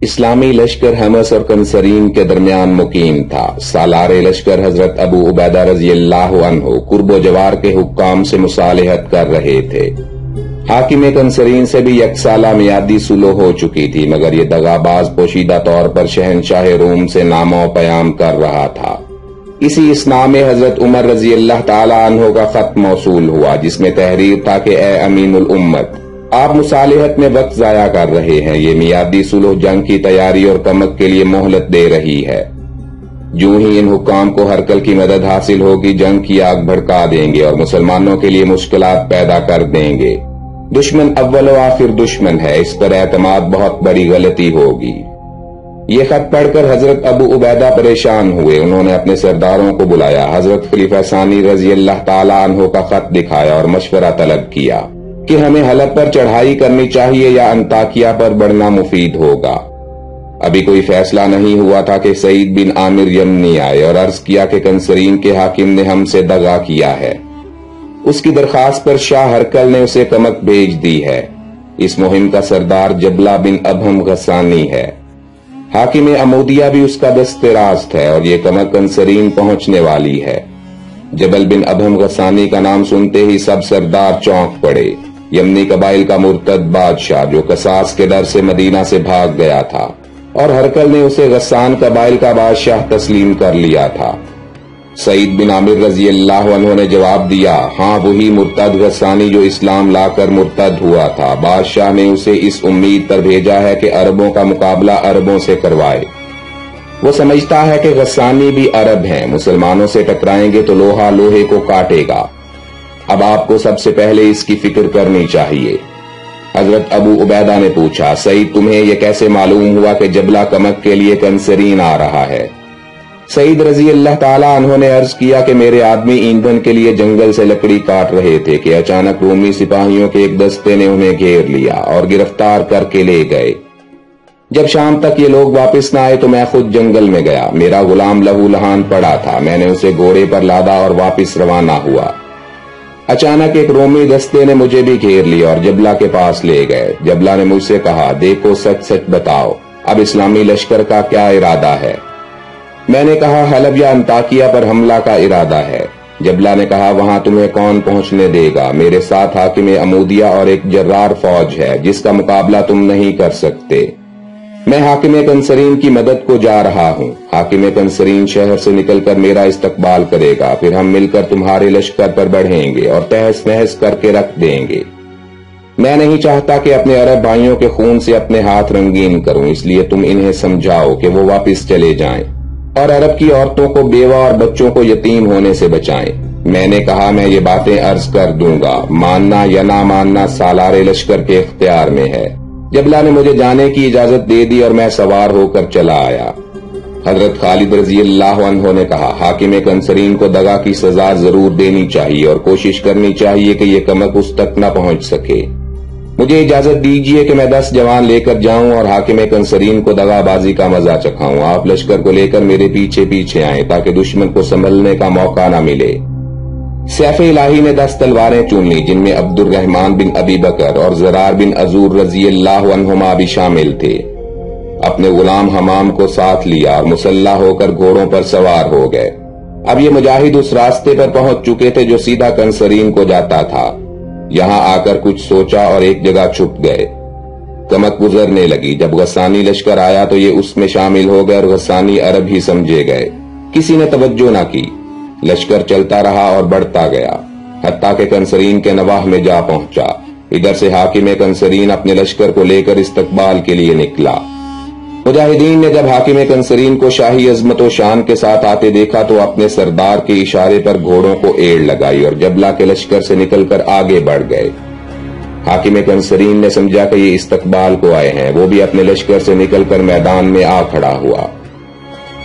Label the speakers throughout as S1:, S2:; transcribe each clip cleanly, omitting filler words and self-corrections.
S1: اسلامی لشکر حمص اور کنسرین کے درمیان مقیم تھا۔ سالار لشکر حضرت ابو عبیدہ رضی اللہ عنہ قرب و جوار کے حکام سے مصالحت کر رہے تھے۔ حاکم کنسرین سے بھی یک سالہ میادی صلح ہو چکی تھی، مگر یہ دغاباز پوشیدہ طور پر شہنشاہ روم سے نامہ و پیام کر رہا تھا۔ اسی اثناء میں حضرت عمر رضی اللہ تعالی عنہ کا خط موصول ہوا، جس میں تحریر تھا کہ اے امین الامت، آپ مصالحت میں وقت ضائع کر رہے ہیں۔ یہ میادی صلح جنگ کی تیاری اور کمک کے لیے مہلت دے رہی ہے۔ جو ہی ان حکام کو ہرکل کی مدد حاصل ہوگی، جنگ کی آگ بھڑکا دیں گے اور مسلمانوں کے لیے مشکلات پیدا کر دیں گے۔ دشمن اول و آخر دشمن ہے، اس پر اعتماد بہت بڑی غلطی ہوگی۔ یہ خط پڑھ کر حضرت ابو عبیدہ پریشان ہوئے۔ انہوں نے اپنے سرداروں کو بلایا، حضرت خلیفہ ثانی رضی اللہ تعالی عنہ کا خط دکھایا اور مشورہ طلب کیا کہ ہمیں حلب پر چڑھائی کرنی چاہیے یا انطاکیہ پر بڑھنا مفید ہوگا۔ ابھی کوئی فیصلہ نہیں ہوا تھا کہ سعید بن عامر یمنی آئے اور عرض کیا کہ کنسرین کے حاکم نے ہم سے دغا کیا ہے۔ اس کی درخواست پر شاہ ہرکل نے اسے کمک بھیج دی ہے۔ اس مہم کا سردار جبلہ بن ابہم غسانی ہے۔ حاکم عمودیہ بھی اس کا دست راست ہے اور یہ کمک کنسرین پہنچنے والی ہے۔ جبل بن ابہم غسانی کا نام سنتے ہی سب سردار چونک پڑے۔ یمنی قبائل کا مرتد بادشاہ جو قصاص کے ڈر سے مدینہ سے بھاگ گیا تھا، اور ہرکل نے اسے غسان قبائل کا بادشاہ تسلیم کر لیا تھا۔ سعید بن عامر رضی اللہ عنہ نے جواب دیا، ہاں وہی مرتد غسانی جو اسلام لا کر مرتد ہوا تھا۔ بادشاہ نے اسے اس امید پر بھیجا ہے کہ عربوں کا مقابلہ عربوں سے کروائے۔ وہ سمجھتا ہے کہ غسانی بھی عرب ہیں، مسلمانوں سے ٹکرائیں گے تو لوہا لوہے کو کاٹے گا۔ اب آپ کو سب سے پہلے اس کی فکر کرنی چاہیے۔ حضرت ابو عبیدہ نے پوچھا، سعید تمہیں یہ کیسے معلوم ہوا کہ جبلہ کمک کے لیے کنسرین آ رہا ہے؟ سعید رضی اللہ تعالی عنہ نے عرض کیا کہ میرے آدمی ایندھن کے لیے جنگل سے لکڑی کاٹ رہے تھے کہ اچانک رومی سپاہیوں کے ایک دستے نے انہیں گھیر لیا اور گرفتار کر کے لے گئے۔ جب شام تک یہ لوگ واپس نہ آئے تو میں خود جنگل میں گیا۔ میرا غلام لہو لہان پڑا تھا، میں نے اسے گھوڑے پر لادا اور واپس روانہ ہوا۔ اچانک ایک رومی دستے نے مجھے بھی گھیر لیا اور جبلہ کے پاس لے گئے۔ جبلہ نے مجھ سے کہا، دیکھو سچ سچ بتاؤ، اب اسلامی لشکر کا کیا ارادہ ہے؟ میں نے کہا، حلب یا انطاکیہ پر حملہ کا ارادہ ہے۔ جبلہ نے کہا، وہاں تمہیں کون پہنچنے دے گا؟ میرے ساتھ حاکم عمودیہ اور ایک جرار فوج ہے جس کا مقابلہ تم نہیں کر سکتے۔ میں حاکم کنسرین کی مدد کو جا رہا ہوں۔ حاکم کنسرین شہر سے نکل کر میرا استقبال کرے گا، پھر ہم مل کر تمہارے لشکر پر بڑھیں گے اور تہس نہس کر کے رکھ دیں گے۔ میں نہیں چاہتا کہ اپنے عرب بھائیوں کے خون سے اپنے ہاتھ رنگین کروں، اس لیے تم انہیں سمجھاؤ کہ وہ واپس چلے جائیں اور عرب کی عورتوں کو بیوہ اور بچوں کو یتیم ہونے سے بچائیں۔ میں نے کہا، میں یہ باتیں عرض کر دوں گا، ماننا یا نہ ماننا سالار لشکر کے اختیار میں ہے۔ جبلہ نے مجھے جانے کی اجازت دے دی اور میں سوار ہو کر چلا آیا۔ حضرت خالد رضی اللہ عنہ نے کہا، حاکم کنسرین کو دغا کی سزا ضرور دینی چاہیے اور کوشش کرنی چاہیے کہ یہ کمک اس تک نہ پہنچ سکے۔ مجھے اجازت دیجیے کہ میں 10 جوان لے کر جاؤں اور حاکم کنسرین کو دغا بازی کا مزہ چکھاؤں۔ آپ لشکر کو لے کر میرے پیچھے پیچھے آئیں تاکہ دشمن کو سنبھلنے کا موقع نہ ملے۔ سیف الہی نے 10 تلواریں چن لی، جن میں عبد الرحمن بن ابی بکر اور زرار بن عزور رضی اللہ عنہما بھی شامل تھے۔ اپنے غلام حمام کو ساتھ لیا اور مسلح ہو کر گھوڑوں پر سوار ہو گئے۔ اب یہ مجاہد اس راستے پر پہنچ چکے تھے جو سیدھا کنسرین کو جاتا تھا۔ یہاں آ کر کچھ سوچا اور ایک جگہ چھپ گئے۔ کمک گزرنے لگی۔ جب غسانی لشکر آیا تو یہ اس میں شامل ہو گئے اور غسانی عرب ہی سمجھے گئے۔ کسی نے توجہ نہ کی۔ لشکر چلتا رہا اور بڑھتا گیا، حتیٰ کہ کنسرین کے نواح میں جا پہنچا۔ ادھر سے حاکم کنسرین اپنے لشکر کو لے کر استقبال کے لیے نکلا۔ مجاہدین نے جب حاکم کنسرین کو شاہی عظمت و شان کے ساتھ آتے دیکھا تو اپنے سردار کے اشارے پر گھوڑوں کو ایڑ لگائی اور جبلہ کے لشکر سے نکل کر آگے بڑھ گئے۔ حاکم کنسرین نے سمجھا کہ یہ استقبال کو آئے ہیں، وہ بھی اپنے لشکر سے نکل کر میدان میں آ کھڑا ہوا۔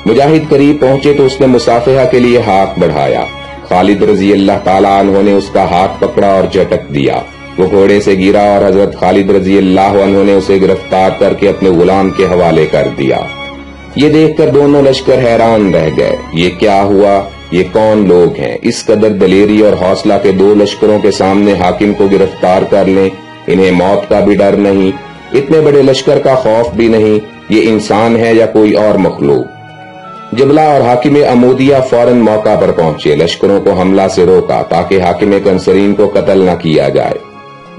S1: مجاہد قریب پہنچے تو اس نے مصافحہ کے لیے ہاتھ بڑھایا۔ خالد رضی اللہ تعالی عنہ نے اس کا ہاتھ پکڑا اور جھٹک دیا۔ وہ گھوڑے سے گرا اور حضرت خالد رضی اللہ عنہ نے اسے گرفتار کر کے اپنے غلام کے حوالے کر دیا۔ یہ دیکھ کر دونوں لشکر حیران رہ گئے، یہ کیا ہوا؟ یہ کون لوگ ہیں؟ اس قدر دلیری اور حوصلہ کے 2 لشکروں کے سامنے حاکم کو گرفتار کر لیں، انہیں موت کا بھی ڈر نہیں، اتنے بڑے لشکر کا خوف بھی نہیں۔ یہ انسان ہے یا کوئی اور مخلوق؟ جبلہ اور حاکم عمودیہ فوراً موقع پر پہنچے، لشکروں کو حملہ سے روکا تاکہ حاکم کنسرین کو قتل نہ کیا جائے۔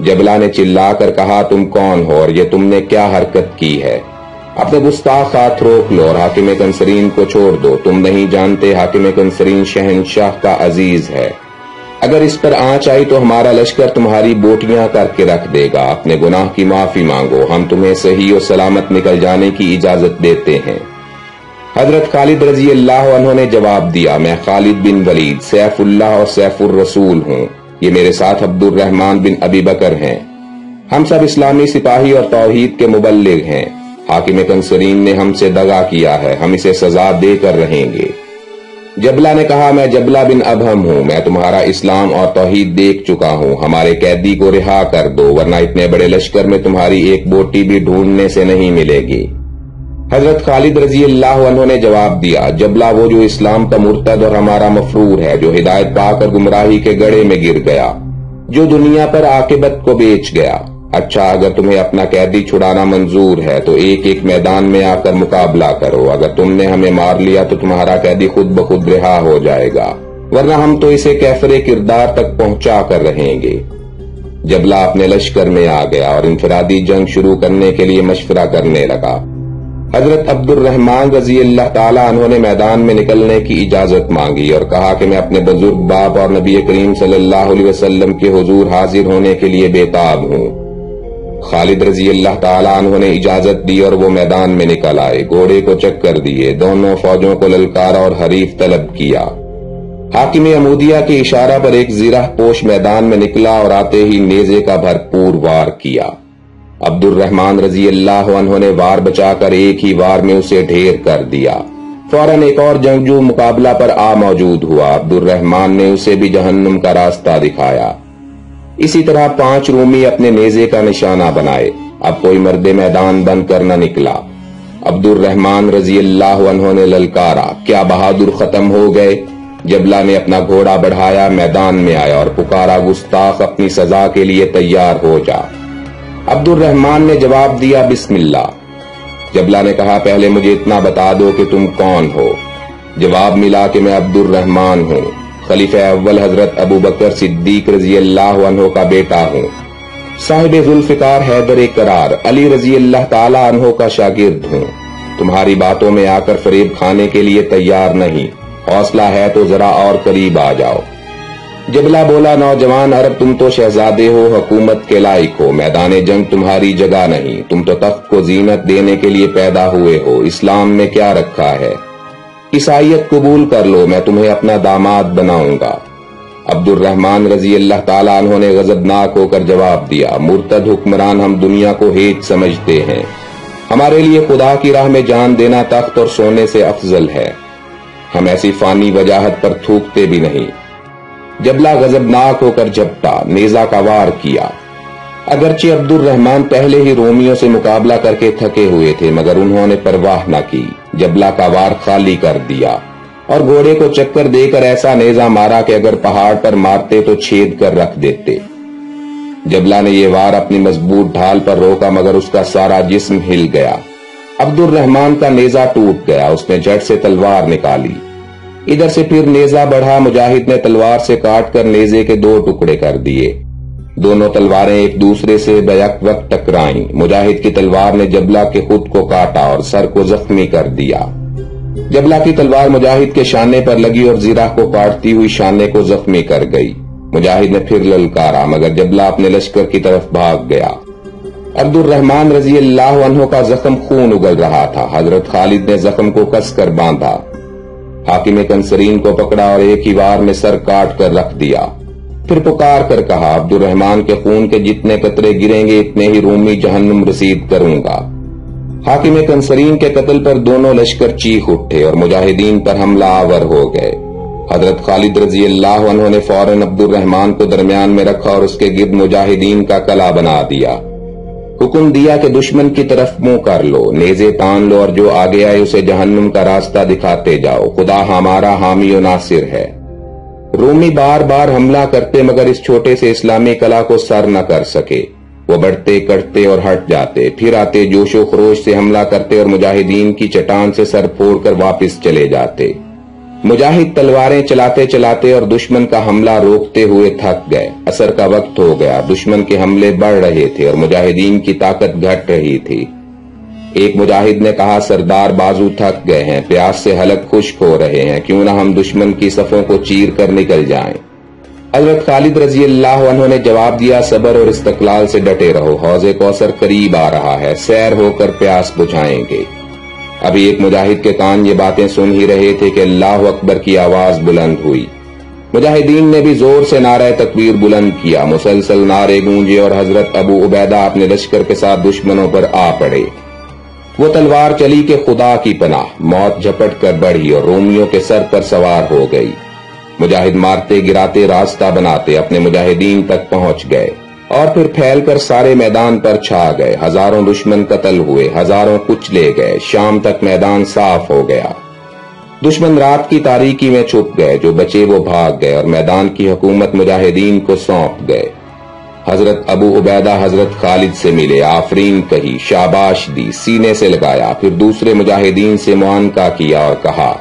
S1: جبلہ نے چلا کر کہا، تم کون ہو اور یہ تم نے کیا حرکت کی ہے؟ اپنے گستاخ ہاتھ روک لو اور حاکم کنسرین کو چھوڑ دو۔ تم نہیں جانتے حاکم کنسرین شہنشاہ کا عزیز ہے، اگر اس پر آنچ آئی تو ہمارا لشکر تمہاری بوٹیاں کر کے رکھ دے گا۔ اپنے گناہ کی معافی مانگو، ہم تمہیں صحیح و سلامت نکل جانے کی اجازت دیتے ہیں۔ حضرت خالد رضی اللہ عنہ نے جواب دیا، میں خالد بن ولید سیف اللہ اور سیف الرسول ہوں، یہ میرے ساتھ عبد الرحمن بن ابی بکر ہیں، ہم سب اسلامی سپاہی اور توحید کے مبلغ ہیں۔ حاکم کنسرین نے ہم سے دغا کیا ہے، ہم اسے سزا دے کر رہیں گے۔ جبلہ نے کہا، میں جبلہ بن ابہم ہوں، میں تمہارا اسلام اور توحید دیکھ چکا ہوں، ہمارے قیدی کو رہا کر دو ورنہ اتنے بڑے لشکر میں تمہاری ایک بوٹی بھی ڈھونڈنے سے نہیں ملے گی۔ حضرت خالد رضی اللہ عنہ نے جواب دیا، جبلہ وہ جو اسلام کا مرتد اور ہمارا مفرور ہے، جو ہدایت پا کر گمراہی کے گڑھے میں گر گیا، جو دنیا پر عاقبت کو بیچ گیا۔ اچھا، اگر تمہیں اپنا قیدی چھڑانا منظور ہے تو ایک ایک میدان میں آ کر مقابلہ کرو، اگر تم نے ہمیں مار لیا تو تمہارا قیدی خود بخود رہا ہو جائے گا، ورنہ ہم تو اسے کیفر کردار تک پہنچا کر رہیں گے۔ جبلہ اپنے لشکر میں آ گیا اور انفرادی جنگ شروع کرنے کے لیے مشورہ کرنے لگا۔ حضرت عبد الرحمن رضی اللہ تعالیٰ عنہ نے میدان میں نکلنے کی اجازت مانگی اور کہا کہ میں اپنے بزرگ باپ اور نبی کریم صلی اللہ علیہ وسلم کے حضور حاضر ہونے کے لیے بےتاب ہوں۔ خالد رضی اللہ تعالیٰ عنہ نے اجازت دی اور وہ میدان میں نکل آئے، گھوڑے کو چکر دیے، دونوں فوجوں کو للکارا اور حریف طلب کیا۔ حاکم عمودیہ کے اشارہ پر ایک زرہ پوش میدان میں نکلا اور آتے ہی نیزے کا بھرپور وار کیا۔ عبد الرحمن رضی اللہ عنہ نے وار بچا کر ایک ہی وار میں اسے ڈھیر کر دیا۔ فوراً ایک اور جنگجو مقابلہ پر آ موجود ہوا، عبد الرحمن نے اسے بھی جہنم کا راستہ دکھایا۔ اسی طرح 5 رومی اپنے نیزے کا نشانہ بنائے، اب کوئی مرد میدان بن کر نہ نکلا۔ عبد الرحمن رضی اللہ عنہ نے للکارا، کیا بہادر ختم ہو گئے؟ جبلہ نے اپنا گھوڑا بڑھایا، میدان میں آیا اور پکارا، گستاخ اپنی سزا کے لیے تیار ہو جا۔ عبد الرحمن نے جواب دیا، بسم اللہ۔ جبلہ نے کہا، پہلے مجھے اتنا بتا دو کہ تم کون ہو؟ جواب ملا کہ میں عبد الرحمن ہوں، خلیفہ اول حضرت ابو بکر صدیق رضی اللہ عنہ کا بیٹا ہوں، صاحب ذوالفقار حیدر کرار علی رضی اللہ تعالی عنہ کا شاگرد ہوں۔ تمہاری باتوں میں آ کر فریب کھانے کے لیے تیار نہیں، حوصلہ ہے تو ذرا اور قریب آ جاؤ۔ جبلہ بولا، نوجوان عرب، تم تو شہزادے ہو، حکومت کے لائق ہو، میدان جنگ تمہاری جگہ نہیں، تم تو تخت کو زینت دینے کے لیے پیدا ہوئے ہو، اسلام میں کیا رکھا ہے؟ عیسائیت قبول کر لو، میں تمہیں اپنا داماد بناؤں گا۔ عبد الرحمن رضی اللہ تعالیٰ عنہ نے غضبناک ہو کر جواب دیا، مرتد حکمران ہم دنیا کو ہیچ سمجھتے ہیں، ہمارے لیے خدا کی راہ میں جان دینا تخت اور سونے سے افضل ہے، ہم ایسی فانی وجاہت پر تھوکتے بھی نہیں۔ جبلہ غضبناک ہو کر جھپٹا، نیزہ کا وار کیا۔ اگرچہ عبد الرحمن پہلے ہی رومیوں سے مقابلہ کر کے تھکے ہوئے تھے، مگر انہوں نے پرواہ نہ کی، جبلہ کا وار خالی کر دیا اور گھوڑے کو چکر دے کر ایسا نیزہ مارا کہ اگر پہاڑ پر مارتے تو چھید کر رکھ دیتے۔ جبلہ نے یہ وار اپنی مضبوط ڈھال پر روکا، مگر اس کا سارا جسم ہل گیا۔ عبد الرحمن کا نیزہ ٹوٹ گیا، اس نے جھٹ سے تلوار نکالی، ادھر سے پھر نیزہ بڑھا، مجاہد نے تلوار سے کاٹ کر نیزے کے 2 ٹکڑے کر دیے، دونوں تلواریں ایک دوسرے سے بیک وقت ٹکرائیں، مجاہد کی تلوار نے جبلہ کے خود کو کاٹا اور سر کو زخمی کر دیا۔ جبلہ کی تلوار مجاہد کے شانے پر لگی اور زرہ کو کاٹتی ہوئی شانے کو زخمی کر گئی۔ مجاہد نے پھر للکارا، مگر جبلہ اپنے لشکر کی طرف بھاگ گیا۔ عبد الرحمن رضی اللہ عنہ کا زخم خون اگل رہا تھا، حضرت خالد نے زخم کو کس کر باندھا، حاکم کنسرین کو پکڑا اور ایک ہی وار میں سر کاٹ کر رکھ دیا، پھر پکار کر کہا، عبد الرحمن کے خون کے جتنے قطرے گریں گے اتنے ہی رومی جہنم رسید کروں گا۔ حاکم کنسرین کے قتل پر دونوں لشکر چیخ اٹھے اور مجاہدین پر حملہ آور ہو گئے۔ حضرت خالد رضی اللہ عنہ نے فوراً عبد الرحمن کو درمیان میں رکھا اور اس کے گرد مجاہدین کا قلعہ بنا دیا، حکم دیا کہ دشمن کی طرف منہ کر لو، نیزے تان لو اور جو آگے آئے اسے جہنم کا راستہ دکھاتے جاؤ، خدا ہمارا حامی و ناصر ہے۔ رومی بار بار حملہ کرتے مگر اس چھوٹے سے اسلامی قلعہ کو سر نہ کر سکے۔ وہ بڑھتے کٹتے اور ہٹ جاتے، پھر آتے، جوش و خروش سے حملہ کرتے اور مجاہدین کی چٹان سے سر پھوڑ کر واپس چلے جاتے۔ مجاہد تلواریں چلاتے چلاتے اور دشمن کا حملہ روکتے ہوئے تھک گئے۔ عصر کا وقت ہو گیا، دشمن کے حملے بڑھ رہے تھے اور مجاہدین کی طاقت گھٹ رہی تھی۔ ایک مجاہد نے کہا، سردار بازو تھک گئے ہیں، پیاس سے حلق خشک ہو رہے ہیں، کیوں نہ ہم دشمن کی صفوں کو چیر کر نکل جائیں۔ حضرت خالد رضی اللہ عنہ نے جواب دیا، صبر اور استقلال سے ڈٹے رہو، حوض کوثر قریب آ رہا ہے، سیر ہو کر پیاس بجھائیں گے۔ ابھی ایک مجاہد کے کان یہ باتیں سن ہی رہے تھے کہ اللہ اکبر کی آواز بلند ہوئی۔ مجاہدین نے بھی زور سے نعرہ تکبیر بلند کیا، مسلسل نعرے گونجے اور حضرت ابو عبیدہ اپنے لشکر کے ساتھ دشمنوں پر آ پڑے۔ وہ تلوار چلی کہ خدا کی پناہ، موت جھپٹ کر بڑھی اور رومیوں کے سر پر سوار ہو گئی۔ مجاہد مارتے گراتے راستہ بناتے اپنے مجاہدین تک پہنچ گئے اور پھر پھیل کر سارے میدان پر چھا گئے۔ ہزاروں دشمن قتل ہوئے، ہزاروں کچلے گئے، شام تک میدان صاف ہو گیا۔ دشمن رات کی تاریکی میں چھپ گئے، جو بچے وہ بھاگ گئے اور میدان کی حکومت مجاہدین کو سونپ گئے۔ حضرت ابو عبیدہ حضرت خالد سے ملے، آفرین کہی، شاباش دی، سینے سے لگایا، پھر دوسرے مجاہدین سے معانقہ کیا اور کہا،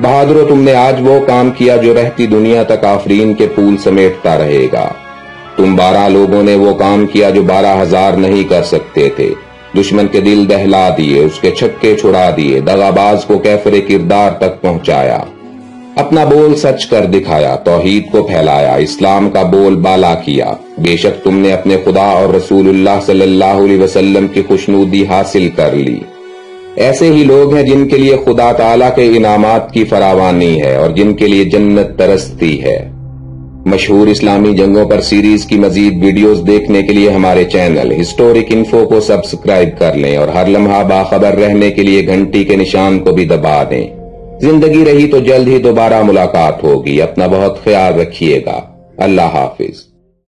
S1: بہادرو، تم نے آج وہ کام کیا جو رہتی دنیا تک آفرین کے پھول سمیٹتا رہے گا۔ تم 12 لوگوں نے وہ کام کیا جو 12,000 نہیں کر سکتے تھے۔ دشمن کے دل دہلا دیے، اس کے چھکے چھڑا دیے، دغاباز کو کیفر کردار تک پہنچایا، اپنا بول سچ کر دکھایا، توحید کو پھیلایا، اسلام کا بول بالا کیا۔ بے شک تم نے اپنے خدا اور رسول اللہ صلی اللہ علیہ وسلم کی خوشنودی حاصل کر لی۔ ایسے ہی لوگ ہیں جن کے لیے خدا تعالیٰ کے انعامات کی فراوانی ہے اور جن کے لیے جنت ترستی ہے۔ مشہور اسلامی جنگوں پر سیریز کی مزید ویڈیوز دیکھنے کے لیے ہمارے چینل ہسٹورک انفو کو سبسکرائب کر لیں اور ہر لمحہ باخبر رہنے کے لیے گھنٹی کے نشان کو بھی دبا دیں۔ زندگی رہی تو جلد ہی دوبارہ ملاقات ہوگی۔ اپنا بہت خیال رکھیے گا۔ اللہ حافظ۔